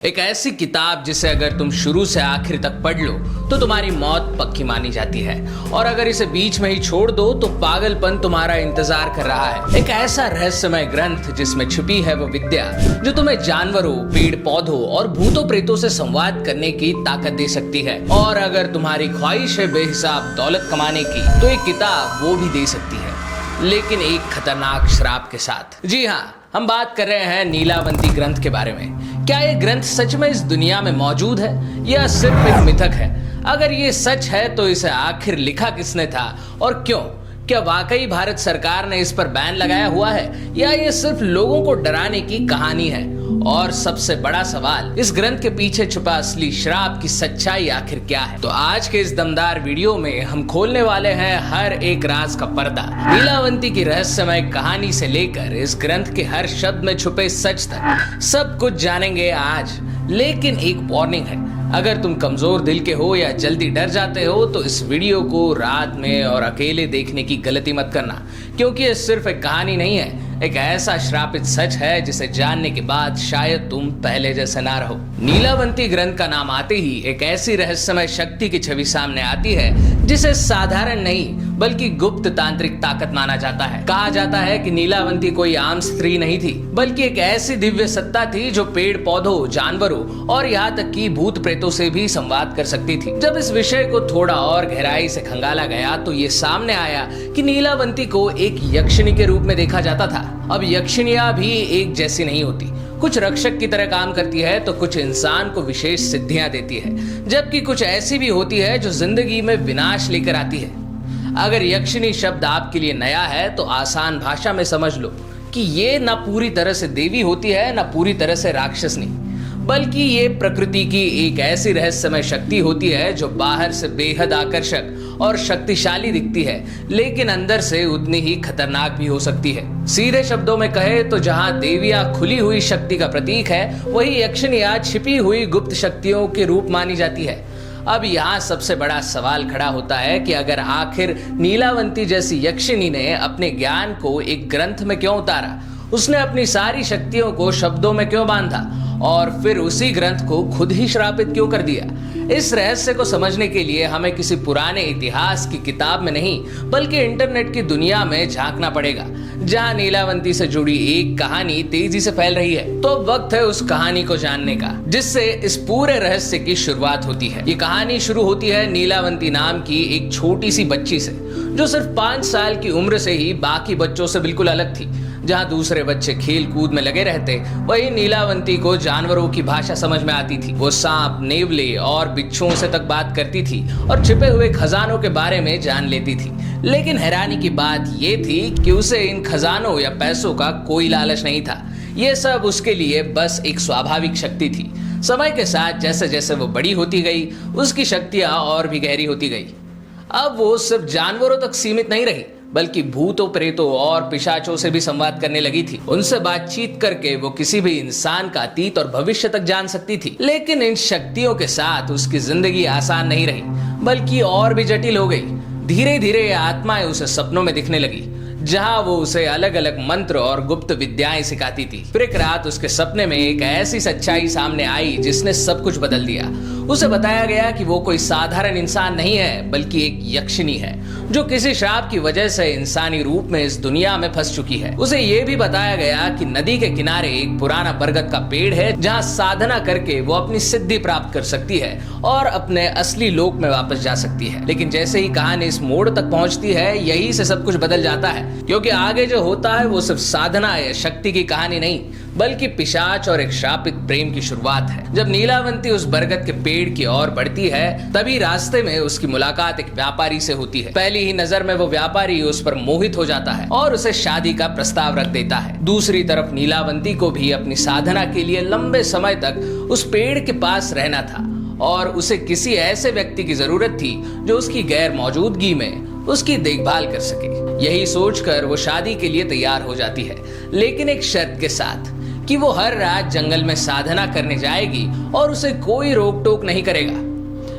एक ऐसी किताब जिसे अगर तुम शुरू से आखिर तक पढ़ लो तो तुम्हारी मौत पक्की मानी जाती है, और अगर इसे बीच में ही छोड़ दो तो पागलपन तुम्हारा इंतजार कर रहा है। एक ऐसा रहस्यमय ग्रंथ जिसमें छुपी है वो विद्या जो तुम्हें जानवरों, पेड़ पौधों और भूतों प्रेतों से संवाद करने की ताकत दे सकती है। और अगर तुम्हारी ख्वाहिश है बेहिसाब दौलत कमाने की तो एक किताब वो भी दे सकती है, लेकिन एक खतरनाक श्राप के साथ। जी हाँ, हम बात कर रहे हैं नीलावंती ग्रंथ के बारे में। क्या ये ग्रंथ सच में इस दुनिया में मौजूद है या सिर्फ एक मिथक है? अगर ये सच है तो इसे आखिर लिखा किसने था और क्यों? क्या वाकई भारत सरकार ने इस पर बैन लगाया हुआ है या ये सिर्फ लोगों को डराने की कहानी है? और सबसे बड़ा सवाल, इस ग्रंथ के पीछे छुपा असली श्राप की सच्चाई आखिर क्या है? तो आज के इस दमदार वीडियो में हम खोलने वाले हैं हर एक राज का पर्दा। नीलावंती की रहस्यमय कहानी से लेकर इस ग्रंथ के हर शब्द में छुपे सच तक सब कुछ जानेंगे आज। लेकिन एक वार्निंग है, अगर तुम कमजोर दिल के हो या जल्दी डर जाते हो तो इस वीडियो को रात में और अकेले देखने की गलती मत करना, क्योंकि ये सिर्फ एक कहानी नहीं है, एक ऐसा श्रापित सच है जिसे जानने के बाद शायद तुम पहले जैसे ना रहो। नीलावंती ग्रंथ का नाम आते ही एक ऐसी रहस्यमय शक्ति की छवि सामने आती है जिसे साधारण नहीं बल्कि गुप्त तांत्रिक ताकत माना जाता है। कहा जाता है कि नीलावंती कोई आम स्त्री नहीं थी, बल्कि एक ऐसी दिव्य सत्ता थी जो पेड़ पौधों, जानवरों और यहाँ तक कि भूत प्रेतों से भी संवाद कर सकती थी। जब इस विषय को थोड़ा और गहराई से खंगाला गया तो ये सामने आया कि नीलावंती को एक यक्षिणी के रूप में देखा जाता था। अब यक्षिणियां भी एक जैसी नहीं होती, कुछ रक्षक की तरह काम करती है तो कुछ इंसान को विशेष सिद्धियां देती है, जबकि कुछ ऐसी भी होती है जो जिंदगी में विनाश लेकर आती है। अगर यक्षिणी शब्द आपके लिए नया है तो आसान भाषा में समझ लो कि ये ना पूरी तरह से देवी होती है ना पूरी तरह से राक्षसनी, बल्कि ये प्रकृति की एक ऐसी रहस्यमय शक्ति होती है जो बाहर से बेहद आकर्षक और शक्तिशाली दिखती है, लेकिन अंदर से उतनी ही खतरनाक भी हो सकती है। सीधे शब्दों में कहे तो जहां देवियां खुली हुई शक्ति का प्रतीक है, वही यक्षिणियां छिपी हुई गुप्त शक्तियों के रूप मानी जाती है। अब यहाँ सबसे बड़ा सवाल खड़ा होता है कि अगर आखिर नीलावंती जैसी यक्षिणी ने अपने ज्ञान को एक ग्रंथ में क्यों उतारा, उसने अपनी सारी शक्तियों को शब्दों में क्यों बांधा और फिर उसी ग्रंथ को खुद ही श्रापित क्यों कर दिया? इस रहस्य को समझने के लिए हमें किसी पुराने इतिहास की किताब में नहीं बल्कि इंटरनेट की दुनिया में झांकना पड़ेगा, जहां नीलावंती से जुड़ी एक कहानी तेजी से फैल रही है। तो वक्त है उस कहानी को जानने का जिससे इस पूरे रहस्य की शुरुआत होती है। ये कहानी शुरू होती है नीलावंती नाम की एक छोटी सी बच्ची से, जो सिर्फ 5 साल की उम्र से ही बाकी बच्चों से बिल्कुल अलग थी। जहां दूसरे बच्चे खेल कूद में लगे रहते, वही नीलावंती को जानवरों की भाषा समझ में आती थी। वो सांप, नेवले और बिच्छुओं से तक बात करती थी और छिपे हुए खजानों के बारे में जान लेती थी। लेकिन हैरानी की बात ये थी कि उसे इन खजानों या पैसों का कोई लालच नहीं था। ये सब उसके लिए बस एक स्वाभाविक शक्ति थी। समय के साथ जैसे जैसे वो बड़ी होती गई, उसकी शक्तियां और भी गहरी होती गई। अब वो सिर्फ जानवरों तक सीमित नहीं रही, बल्कि भूतों, प्रेतों और पिशाचों से भी संवाद करने लगी थी। उनसे बातचीत करके वो किसी भी इंसान का अतीत और भविष्य तक जान सकती थी। लेकिन इन शक्तियों के साथ उसकी जिंदगी आसान नहीं रही, बल्कि और भी जटिल हो गई। धीरे धीरे ये आत्माएं उसे सपनों में दिखने लगी, जहां वो उसे अलग अलग मंत्र और गुप्त विद्याएं सिखाती थी। फिर एक रात उसके सपने में एक ऐसी सच्चाई सामने आई जिसने सब कुछ बदल दिया। उसे बताया गया कि वो कोई साधारण इंसान नहीं है, बल्कि एक यक्षिणी है जो किसी श्राप की वजह से इंसानी रूप में इस दुनिया में फंस चुकी है। उसे ये भी बताया गया कि नदी के किनारे एक पुराना बरगद का पेड़ है, जहां साधना करके वो अपनी सिद्धि प्राप्त कर सकती है और अपने असली लोक में वापस जा सकती है। लेकिन जैसे ही कहानी इस मोड़ तक पहुंचती है, यही से सब कुछ बदल जाता है, क्योंकि आगे जो होता है वो सिर्फ साधना या शक्ति की कहानी नहीं, बल्कि पिशाच और एक श्रापित प्रेम की शुरुआत है। जब नीलावंती उस बरगद के पेड़ की ओर बढ़ती है, तभी रास्ते में उसकी मुलाकात एक व्यापारी से होती है। पहली ही नजर में वो व्यापारी उस पर मोहित हो जाता है और उसे शादी का प्रस्ताव रख देता है। दूसरी तरफ नीलावंती को भी अपनी साधना के लिए लंबे समय तक उस पेड़ के पास रहना था और उसे किसी ऐसे व्यक्ति की जरूरत थी जो उसकी गैर मौजूदगी में उसकी देखभाल कर सके। यही सोचकर वो शादी के लिए तैयार हो जाती है, लेकिन एक शर्त के साथ कि वो हर रात जंगल में साधना करने जाएगी और उसे कोई रोक टोक नहीं करेगा।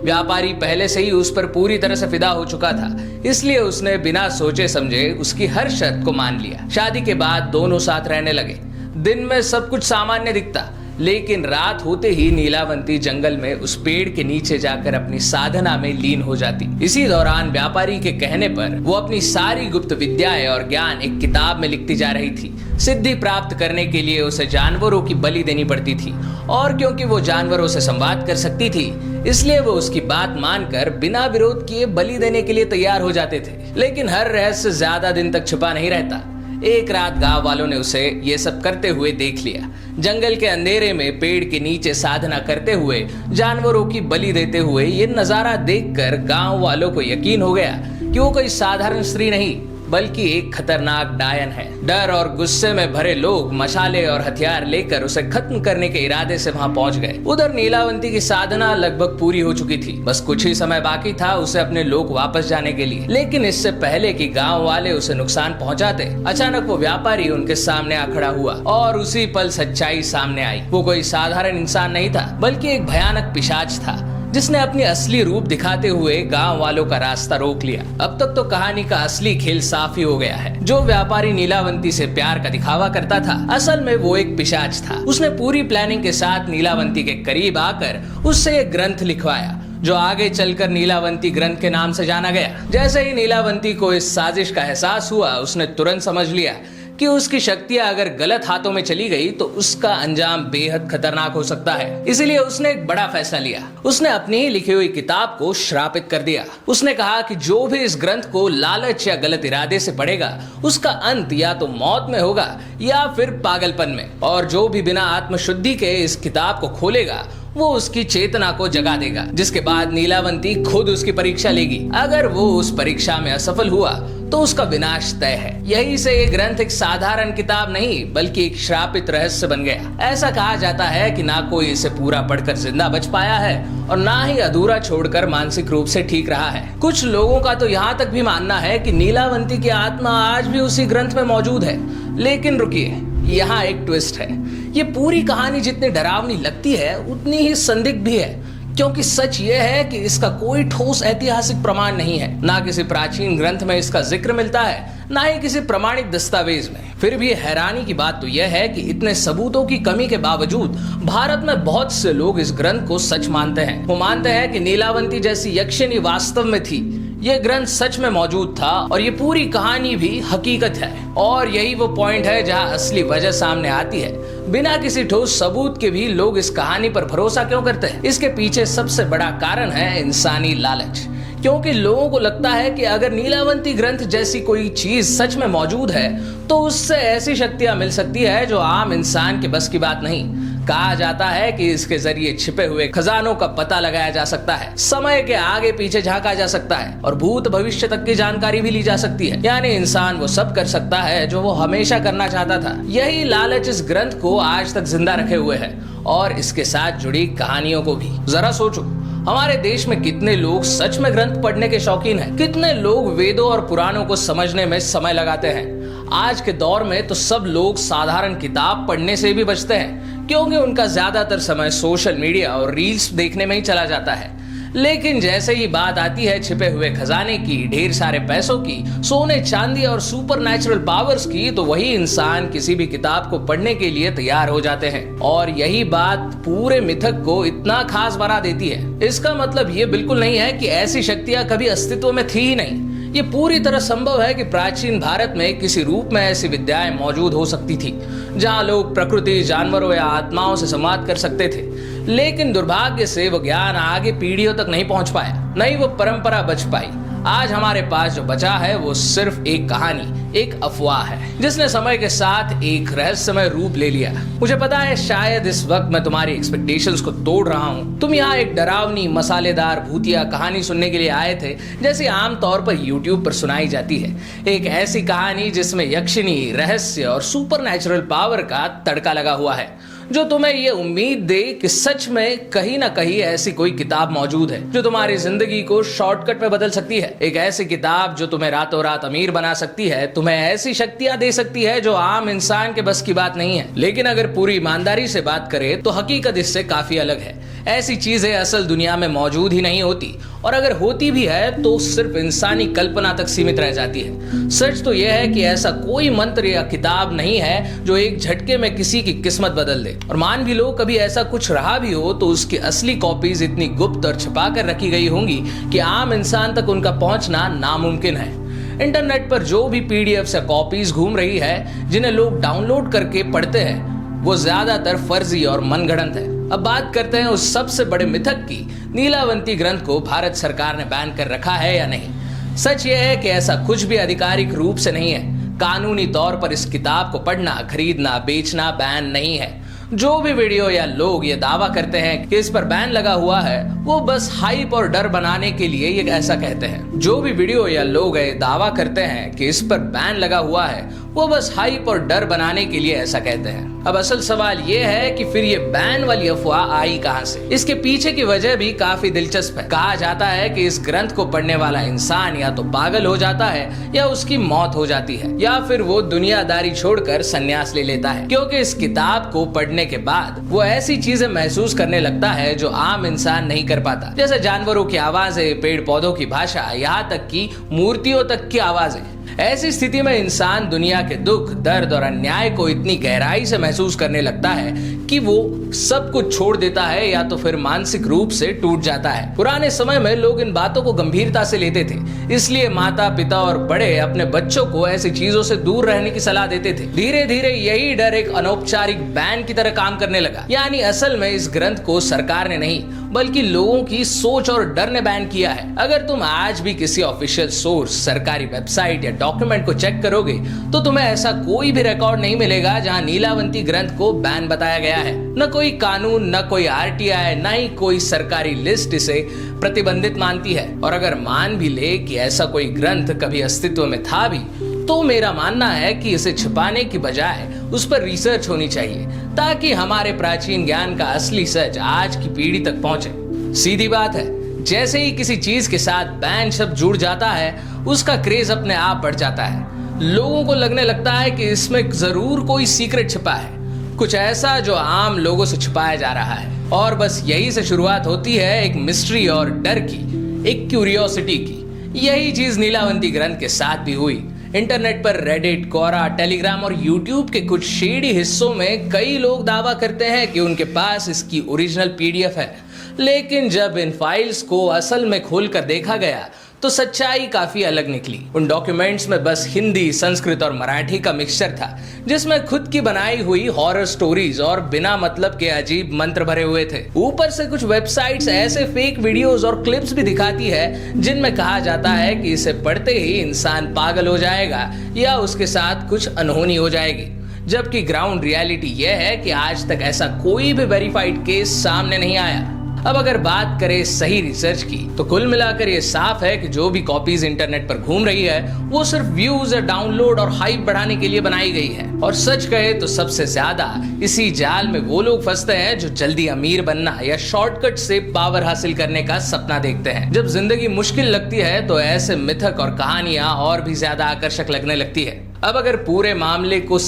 व्यापारी पहले से ही उस पर पूरी तरह से फिदा हो चुका था, इसलिए उसने बिना सोचे समझे उसकी हर शर्त को मान लिया। शादी के बाद दोनों साथ रहने लगे। दिन में सब कुछ सामान्य दिखता, लेकिन रात होते ही नीलावंती जंगल में उस पेड़ के नीचे जाकर अपनी साधना में लीन हो जाती। इसी दौरान व्यापारी के कहने पर वो अपनी सारी गुप्त विद्याएं और ज्ञान एक किताब में लिखती जा रही थी। सिद्धि प्राप्त करने के लिए उसे जानवरों की बलि देनी पड़ती थी, और क्योंकि वो जानवरों से संवाद कर सकती थी, इसलिए वो उसकी बात मानकर बिना विरोध किए बलि देने के लिए तैयार हो जाते थे। लेकिन हर रहस्य ज्यादा दिन तक छिपा नहीं रहता। एक रात गांव वालों ने उसे ये सब करते हुए देख लिया। जंगल के अंधेरे में पेड़ के नीचे साधना करते हुए, जानवरों की बलि देते हुए ये नजारा देखकर गांव वालों को यकीन हो गया कि वो कोई साधारण स्त्री नहीं बल्कि एक खतरनाक डायन है। डर और गुस्से में भरे लोग मशाले और हथियार लेकर उसे खत्म करने के इरादे से वहां पहुंच गए। उधर नीलावंती की साधना लगभग पूरी हो चुकी थी। बस कुछ ही समय बाकी था उसे अपने लोक वापस जाने के लिए। लेकिन इससे पहले कि गांव वाले उसे नुकसान पहुंचाते, अचानक वो व्यापारी उनके सामने आ खड़ा हुआ और उसी पल सच्चाई सामने आई। वो कोई साधारण इंसान नहीं था बल्कि एक भयानक पिशाच था, जिसने अपनी असली रूप दिखाते हुए गांव वालों का रास्ता रोक लिया। अब तक तो कहानी का असली खेल साफ ही हो गया है। जो व्यापारी नीलावंती से प्यार का दिखावा करता था, असल में वो एक पिशाच था। उसने पूरी प्लानिंग के साथ नीलावंती के करीब आकर उससे एक ग्रंथ लिखवाया, जो आगे चलकर नीलावंती ग्रंथ के नाम से जाना गया। जैसे ही नीलावंती को इस साजिश का एहसास हुआ, उसने तुरंत समझ लिया कि उसकी शक्तियां अगर गलत हाथों में चली गई तो उसका अंजाम बेहद खतरनाक हो सकता है। इसीलिए उसने एक बड़ा फैसला लिया। उसने अपनी ही लिखी हुई किताब को श्रापित कर दिया। उसने कहा कि जो भी इस ग्रंथ को लालच या गलत इरादे से पढ़ेगा, उसका अंत या तो मौत में होगा या फिर पागलपन में। और जो भी बिना आत्मशुद्धि के इस किताब को खोलेगा, वो उसकी चेतना को जगा देगा, जिसके बाद नीलावंती खुद उसकी परीक्षा लेगी। अगर वो उस परीक्षा में असफल हुआ तो उसका विनाश तय है। यही से ये ग्रंथ एक साधारण किताब नहीं बल्कि एक श्रापित रहस्य बन गया। ऐसा कहा जाता है कि ना कोई इसे पूरा पढ़कर जिंदा बच पाया है और ना ही अधूरा छोड़कर मानसिक रूप से ठीक रहा है। कुछ लोगों का तो यहाँ तक भी मानना है कि नीलावंती की आत्मा आज भी उसी ग्रंथ में मौजूद है। लेकिन रुकिए, यहाँ एक ट्विस्ट है। ये पूरी कहानी जितनी डरावनी लगती है उतनी ही संदिग्ध भी है, क्योंकि सच ये है कि इसका कोई ठोस ऐतिहासिक प्रमाण नहीं है। ना किसी प्राचीन ग्रंथ में इसका जिक्र मिलता है, ना ही किसी प्रमाणिक दस्तावेज में। फिर भी हैरानी की बात तो यह है कि इतने सबूतों की कमी के बावजूद भारत में बहुत से लोग इस ग्रंथ को सच मानते हैं। वो मानते हैं कि नीलावंती जैसी यक्षिणी वास्तव में थी, ये ग्रंथ सच में मौजूद था और ये पूरी कहानी भी हकीकत है। और यही वो पॉइंट है जहां असली वजह सामने आती है। बिना किसी ठोस सबूत के भी लोग इस कहानी पर भरोसा क्यों करते हैं? इसके पीछे सबसे बड़ा कारण है इंसानी लालच। क्योंकि लोगों को लगता है कि अगर नीलावंती ग्रंथ जैसी कोई चीज सच में मौजूद है तो उससे ऐसी शक्तियां मिल सकती है जो आम इंसान के बस की बात नहीं। कहा जाता है कि इसके जरिए छिपे हुए खजानों का पता लगाया जा सकता है, समय के आगे पीछे झांका जा सकता है और भूत भविष्य तक की जानकारी भी ली जा सकती है। यानी इंसान वो सब कर सकता है जो वो हमेशा करना चाहता था। यही लालच इस ग्रंथ को आज तक जिंदा रखे हुए है और इसके साथ जुड़ी कहानियों को भी। जरा सोचो, हमारे देश में कितने लोग सच में ग्रंथ पढ़ने के शौकीन हैं? कितने लोग वेदों और पुराणों को समझने में समय लगाते हैं? आज के दौर में तो सब लोग साधारण किताब पढ़ने से भी बचते हैं, क्योंकि उनका ज्यादातर समय सोशल मीडिया और रील्स देखने में ही चला जाता है। लेकिन जैसे ही बात आती है छिपे हुए खजाने की, ढेर सारे पैसों की, सोने चांदी और सुपर नेचुरल पावर्स की, तो वही इंसान किसी भी किताब को पढ़ने के लिए तैयार हो जाते हैं। और यही बात पूरे मिथक को इतना खास बना देती है। इसका मतलब ये बिल्कुल नहीं है कि ऐसी शक्तियां कभी अस्तित्व में थी ही नहीं। ये पूरी तरह संभव है कि प्राचीन भारत में किसी रूप में ऐसी विद्याएं मौजूद हो सकती थी, जहां लोग प्रकृति, जानवरों या आत्माओं से संवाद कर सकते थे। लेकिन दुर्भाग्य से वो ज्ञान आगे पीढ़ियों तक नहीं पहुंच पाया, नहीं वो परंपरा बच पाई। आज हमारे पास जो बचा है वो सिर्फ एक कहानी, एक अफवाह है, जिसने समय के साथ एक रहस्यमय रूप ले लिया। मुझे पता है शायद इस वक्त मैं तुम्हारी एक्सपेक्टेशंस को तोड़ रहा हूँ। तुम यहाँ एक डरावनी, मसालेदार, भूतिया कहानी सुनने के लिए आए थे, जैसी आमतौर पर यूट्यूब पर सुनाई जाती है। एक ऐसी कहानी जिसमें यक्षिणी, रहस्य और सुपरनैचुरल पावर का तड़का लगा हुआ है, जो तुम्हें ये उम्मीद दे कि सच में कहीं ना कहीं ऐसी कोई किताब मौजूद है जो तुम्हारी जिंदगी को शॉर्टकट में बदल सकती है। एक ऐसी किताब जो तुम्हें रातों रात अमीर बना सकती है, तुम्हें ऐसी शक्तियां दे सकती है जो आम इंसान के बस की बात नहीं है। लेकिन अगर पूरी ईमानदारी से बात करें तो हकीकत इससे काफी अलग है। ऐसी चीजें असल दुनिया में मौजूद ही नहीं होती, और अगर होती भी है तो सिर्फ इंसानी कल्पना तक सीमित रह जाती है। सच तो यह है कि ऐसा कोई मंत्र या किताब नहीं है जो एक झटके में किसी की किस्मत बदल दे। सकते। और मान भी लो कभी ऐसा कुछ रहा भी हो तो उसकी असली कॉपीज इतनी गुप्त और छिपा कर रखी गई होंगी कि आम इंसान तक उनका पहुंचना नामुमकिन है। इंटरनेट पर जो भी पीडीएफ या कॉपीज घूम रही है जिन्हें लोग डाउनलोड करके पढ़ते हैं वो ज्यादातर फर्जी और मनगढ़ंत है। अब बात करते हैं उस सबसे बड़े मिथक की, नीलावंती ग्रंथ को भारत सरकार ने बैन कर रखा है या नहीं। सच यह है कि ऐसा कुछ भी आधिकारिक रूप से नहीं है। कानूनी तौर पर इस किताब को पढ़ना, खरीदना, बेचना बैन नहीं है। जो भी वीडियो या लोग ये दावा करते हैं कि इस पर बैन लगा हुआ है वो बस हाइप और डर बनाने के लिए ये ऐसा कहते हैं। जो भी वीडियो या लोग ये दावा करते हैं कि इस पर बैन लगा हुआ है वो बस हाइप और डर बनाने के लिए ऐसा कहते हैं। अब असल सवाल ये है कि फिर ये बैन वाली अफवाह आई कहां से। इसके पीछे की वजह भी काफी दिलचस्प है। कहा जाता है कि इस ग्रंथ को पढ़ने वाला इंसान या तो पागल हो जाता है या उसकी मौत हो जाती है या फिर वो दुनियादारी छोड़कर संन्यास ले लेता है, क्योंकि इस किताब को पढ़ने के बाद वो ऐसी चीजें महसूस करने लगता है जो आम इंसान नहीं कर पाता, जैसे जानवरों की आवाजें, पेड़ पौधों की भाषा, यहाँ तक कि मूर्तियों तक की आवाजें। ऐसी स्थिति में इंसान दुनिया के दुख, दर्द और अन्याय को इतनी गहराई से महसूस करने लगता है कि वो सब कुछ छोड़ देता है या तो फिर मानसिक रूप से टूट जाता है। पुराने समय में लोग इन बातों को गंभीरता से लेते थे, इसलिए माता पिता और बड़े अपने बच्चों को ऐसी चीजों से दूर रहने की सलाह देते थे। धीरे धीरे यही डर एक अनौपचारिक बैन की तरह काम करने लगा। यानी असल में इस ग्रंथ को सरकार ने नहीं बल्कि लोगों की सोच और डर ने बैन किया है। अगर तुम आज भी किसी ऑफिशियल सोर्स, सरकारी वेबसाइट या डॉक्यूमेंट को चेक करोगे तो तुम्हें ऐसा कोई भी रिकॉर्ड नहीं मिलेगा जहां नीलावंती ग्रंथ को बैन बताया गया है। न कोई कानून, न कोई आरटीआई, न ही कोई सरकारी लिस्ट इसे प्रतिबंधित मानती है। और अगर मान भी ले कि ऐसा कोई ग्रंथ कभी अस्तित्व में था भी तो मेरा मानना है कि इसे छिपाने की बजाय उस पर रिसर्च होनी चाहिए ताकि हमारे प्राचीन ज्ञान का असली सच आज की पीढ़ी तक पहुंचे। सीधी बात है, जैसे ही किसी चीज के साथ बैन शब्द जुड़ जाता है उसका क्रेज अपने आप बढ़ जाता है। लोगों को लगने लगता है कि इसमें जरूर कोई सीक्रेट छिपा है, कुछ ऐसा जो आम लोगों से छुपाया जा रहा है। और बस यही से शुरुआत होती है एक मिस्ट्री और डर की, एक क्यूरियोसिटी की। यही चीज नीलावंती ग्रंथ के साथ भी हुई। इंटरनेट पर रेडिट, कोरा, टेलीग्राम और यूट्यूब के कुछ शेडी हिस्सों में कई लोग दावा करते हैं कि उनके पास इसकी ओरिजिनल पीडीएफ है, लेकिन जब इन फाइल्स को असल में खोलकर देखा गया तो सच्चाई काफी अलग निकली। उन डॉक्यूमेंट्स में बस हिंदी, संस्कृत और मराठी का मिक्सचर था, जिसमें खुद की बनाई हुई हॉरर स्टोरीज और बिना मतलब के अजीब मंत्र भरे हुए थे। ऊपर से कुछ वेबसाइट्स ऐसे फेक वीडियोस और क्लिप्स भी दिखाती है जिनमें कहा जाता है कि इसे पढ़ते ही इंसान पागल हो जाएगा या उसके साथ कुछ अनहोनी हो जाएगी, जबकि ग्राउंड रियलिटी यह है कि आज तक ऐसा कोई भी वेरीफाइड केस सामने नहीं आया। अब अगर बात करें सही रिसर्च की तो कुल मिलाकर ये साफ है कि जो भी कॉपीज इंटरनेट पर घूम रही है वो सिर्फ व्यूज, डाउनलोड और हाइप बढ़ाने के लिए बनाई गई है। और सच कहे तो सबसे ज्यादा इसी जाल में वो लोग फंसते हैं जो जल्दी अमीर बनना या शॉर्टकट से पावर हासिल करने का सपना देखते हैं। जब जिंदगी मुश्किल लगती है तो ऐसे मिथक और कहानियां और भी ज्यादा आकर्षक लगने लगती है। अब अगर पूरे मामले को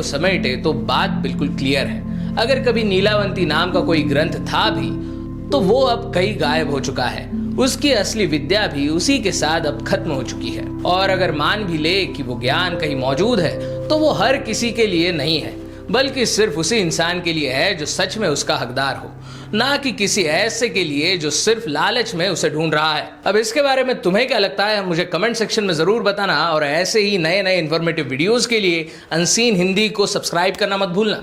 समेटे तो बात बिल्कुल क्लियर है। अगर कभी नीलावंती नाम का कोई ग्रंथ था भी तो वो अब कहीं गायब हो चुका है। उसकी असली विद्या भी उसी के साथ अब खत्म हो चुकी है। और अगर मान भी ले कि वो ज्ञान कहीं मौजूद है तो वो हर किसी के लिए नहीं है, बल्कि सिर्फ उसी इंसान के लिए है जो सच में उसका हकदार हो, ना कि किसी ऐसे के लिए जो सिर्फ लालच में उसे ढूंढ रहा है। अब इसके बारे में तुम्हें क्या लगता है मुझे कमेंट सेक्शन में जरूर बताना। और ऐसे ही नए नए इन्फॉर्मेटिव वीडियोस के लिए अनसीन हिंदी को सब्सक्राइब करना मत भूलना।